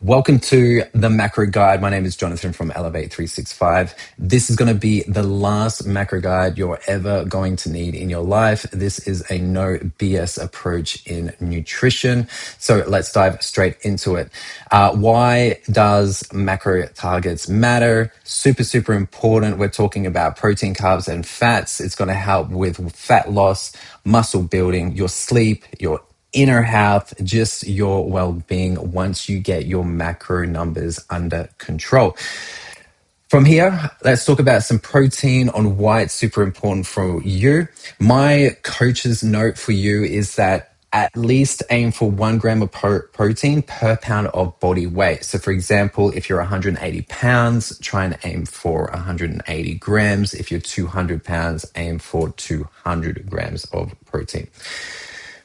Welcome to the macro guide. My name is Jonathan from Elevate 365. This is going to be the last macro guide you're ever going to need in your life. This is a no BS approach in nutrition. So let's dive straight into it. Why does macro targets matter? Super important. We're talking about protein, carbs, and fats. It's going to help with fat loss, muscle building, your sleep, your inner health, just your well-being once you get your macro numbers under control. From here, let's talk about some protein on why it's super important for you. My coach's note for you is that at least aim for 1 gram of protein per pound of body weight. So for example, if you're 180 pounds, try and aim for 180 grams. If you're 200 pounds, aim for 200 grams of protein.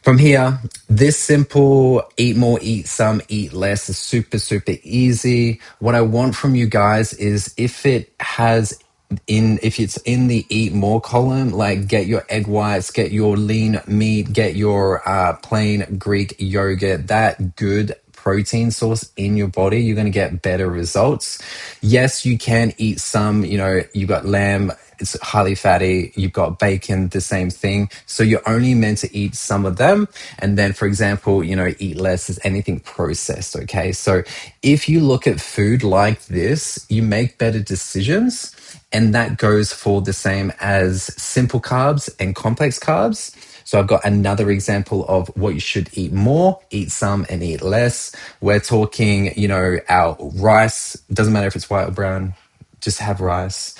From here, this simple, eat more, eat some, eat less is super easy. What I want from you guys is if it's in the eat more column, like get your egg whites, get your lean meat, get your plain Greek yogurt, that good protein source in your body, you're going to get better results. Yes, you can eat some, you've got lamb, it's highly fatty. You've got bacon, the same thing. So you're only meant to eat some of them. And then, for example, eat less is anything processed, okay? So if you look at food like this, you make better decisions. And that goes for the same as simple carbs and complex carbs. So I've got another example of what you should eat more, eat some and eat less. We're talking, our rice, doesn't matter if it's white or brown, just have rice,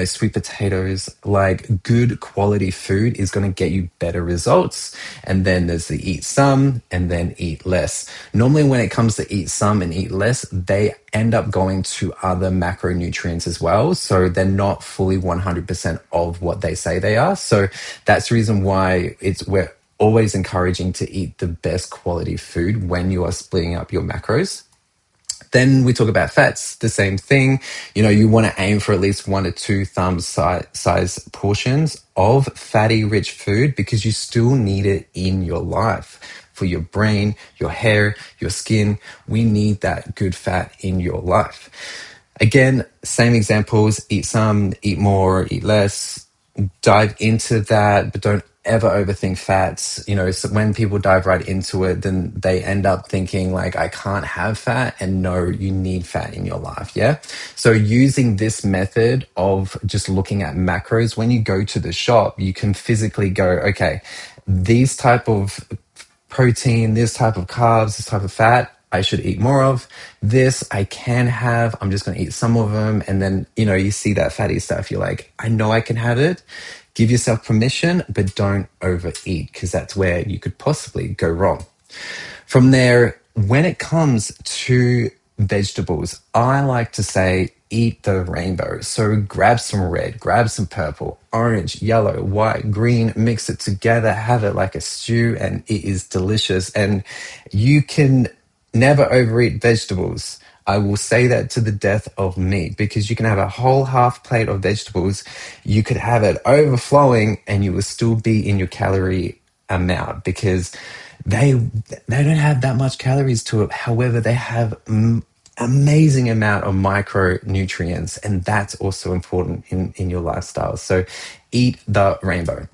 sweet potatoes, like good quality food is going to get you better results. And then there's the eat some and then eat less. Normally when it comes to eat some and eat less, they end up going to other macronutrients as well. So they're not fully 100% of what they say they are. So that's the reason why we're always encouraging to eat the best quality food when you are splitting up your macros. Then we talk about fats, the same thing. You want to aim for at least 1 to 2 thumb size portions of fatty rich food because you still need it in your life for your brain, your hair, your skin. We need that good fat in your life. Again, same examples, eat some, eat more, eat less. Dive into that, but don't ever overthink fats. So when people dive right into it, then they end up thinking like, I can't have fat. And no, you need fat in your life. Yeah. So using this method of just looking at macros, when you go to the shop, you can physically go, okay, these type of protein, this type of carbs, this type of fat, I should eat more of. This I can have, I'm just going to eat some of them. And then, you see that fatty stuff. You're like, I know I can have it. Give yourself permission, but don't overeat because that's where you could possibly go wrong. From there, when it comes to vegetables, I like to say eat the rainbow. So grab some red, grab some purple, orange, yellow, white, green, mix it together, have it like a stew, and it is delicious. And you can never overeat vegetables. I will say that to the death of me because you can have a whole half plate of vegetables. You could have it overflowing and you will still be in your calorie amount because they don't have that much calories to it. However, they have amazing amount of micronutrients, and that's also important in your lifestyle. So eat the rainbow.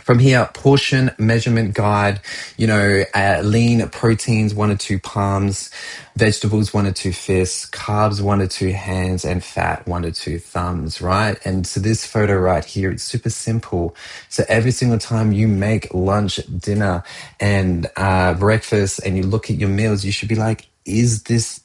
From here, portion measurement guide, lean proteins, 1 to 2 palms, vegetables, 1 to 2 fists, carbs, 1 to 2 hands, and fat, 1 to 2 thumbs, right? And so this photo right here, it's super simple. So every single time you make lunch, dinner, and breakfast, and you look at your meals, you should be like, is this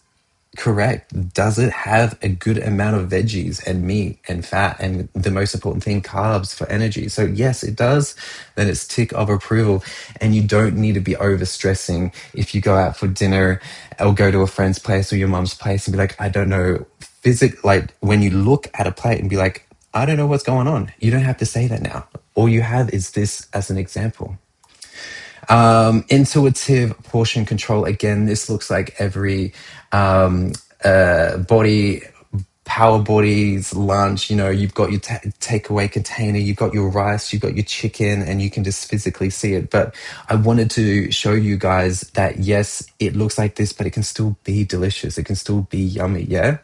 correct? Does it have a good amount of veggies and meat and fat and the most important thing, carbs for energy? So yes, it does. Then it's tick of approval. And you don't need to be over stressing if you go out for dinner or go to a friend's place or your mom's place and be like, I don't know, like when you look at a plate and be like, I don't know what's going on. You don't have to say that now. All you have is this as an example. Intuitive portion control. Again, this looks like every body power bodies lunch, you've got your takeaway container, you've got your rice, you've got your chicken, and you can just physically see it. But I wanted to show you guys that yes, it looks like this, but it can still be delicious, it can still be yummy. Yeah.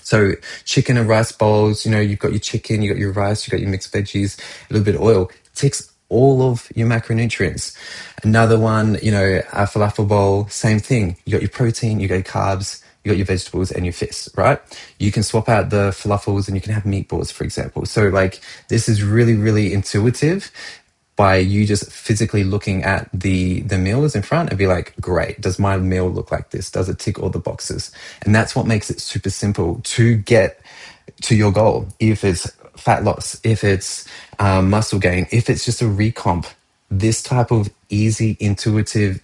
So chicken and rice bowls, you've got your chicken, you've got your rice, you've got your mixed veggies, a little bit of oil. Ticks all of your macronutrients. Another one, a falafel bowl, same thing. You got your protein, you got your carbs, you got your vegetables and your fish, right? You can swap out the falafels and you can have meatballs, for example. So like this is really, really intuitive by you just physically looking at the meals in front and be like, great, does my meal look like this? Does it tick all the boxes? And that's what makes it super simple to get to your goal. If it's fat loss, if it's muscle gain, if it's just a recomp, this type of easy, intuitive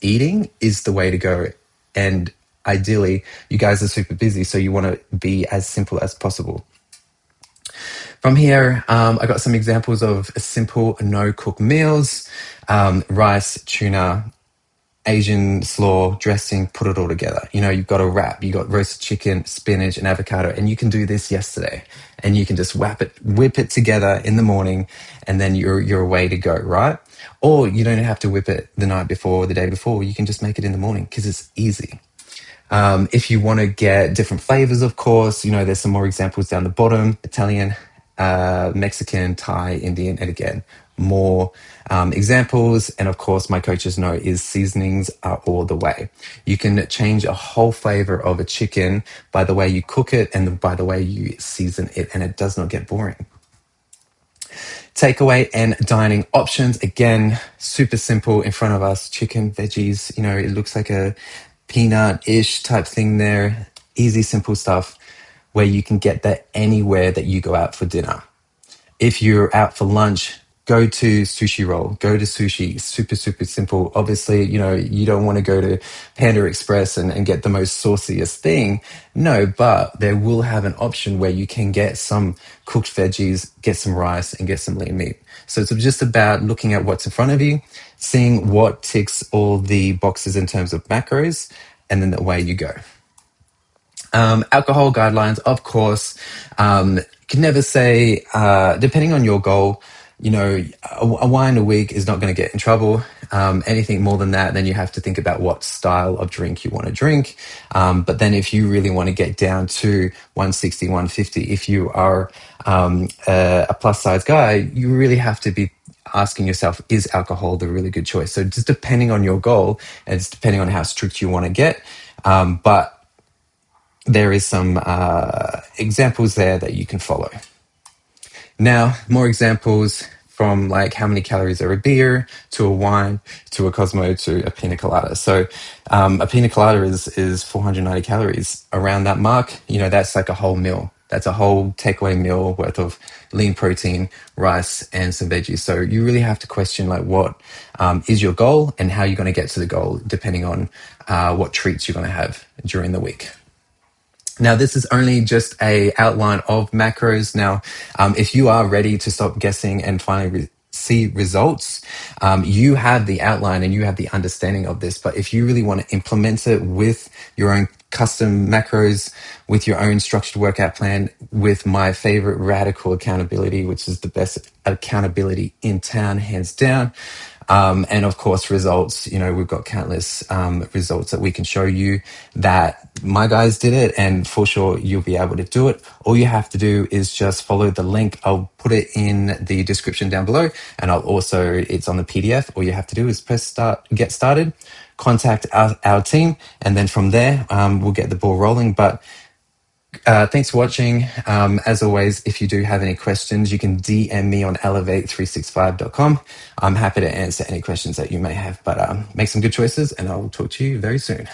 eating is the way to go. And ideally, you guys are super busy, so you want to be as simple as possible. From here, I got some examples of simple no-cook meals, rice, tuna, Asian slaw, dressing, put it all together. You've got a wrap, you've got roasted chicken, spinach, and avocado, and you can do this yesterday. And you can just whip it together in the morning, and then you're away to go, right? Or you don't have to whip it the night before or the day before. You can just make it in the morning because it's easy. If you want to get different flavors, of course, there's some more examples down the bottom: Italian, Mexican, Thai, Indian, and again, more examples. And of course, my coaches know is seasonings are all the way. You can change a whole flavor of a chicken by the way you cook it and by the way you season it, and it does not get boring. Takeaway and dining options, again, super simple in front of us. Chicken, veggies, it looks like a peanut-ish type thing there. Easy, simple stuff where you can get that anywhere that you go out for dinner. If you're out for lunch, go to sushi roll, go to sushi. Super, super simple. Obviously, you don't want to go to Panda Express and get the most sauciest thing. No, but there will have an option where you can get some cooked veggies, get some rice, and get some lean meat. So it's just about looking at what's in front of you, seeing what ticks all the boxes in terms of macros, and then away you go. Alcohol guidelines, of course. Can never say, depending on your goal, a wine a week is not going to get in trouble. Anything more than that, then you have to think about what style of drink you want to drink. But then if you really want to get down to 160, 150, if you are a plus size guy, you really have to be asking yourself, is alcohol the really good choice? So just depending on your goal, and it's depending on how strict you want to get. But there is some examples there that you can follow. Now, more examples from like how many calories are a beer, to a wine, to a Cosmo, to a pina colada. So a pina colada is 490 calories. Around that mark, that's like a whole meal. That's a whole takeaway meal worth of lean protein, rice, and some veggies. So you really have to question like what is your goal and how you're going to get to the goal, depending on what treats you're going to have during the week. Now, this is only just a outline of macros. Now, if you are ready to stop guessing and finally see results, you have the outline and you have the understanding of this. But if you really want to implement it with your own custom macros, with your own structured workout plan, with my favorite radical accountability, which is the best accountability in town, hands down. And of course, results, we've got countless results that we can show you that my guys did it, and for sure you'll be able to do it. All you have to do is just follow the link. I'll put it in the description down below, and it's on the PDF. All you have to do is press start, get started, contact our team, and then from there, we'll get the ball rolling. But thanks for watching. As always, if you do have any questions, you can DM me on elevate365.com. I'm happy to answer any questions that you may have, but make some good choices and I'll talk to you very soon.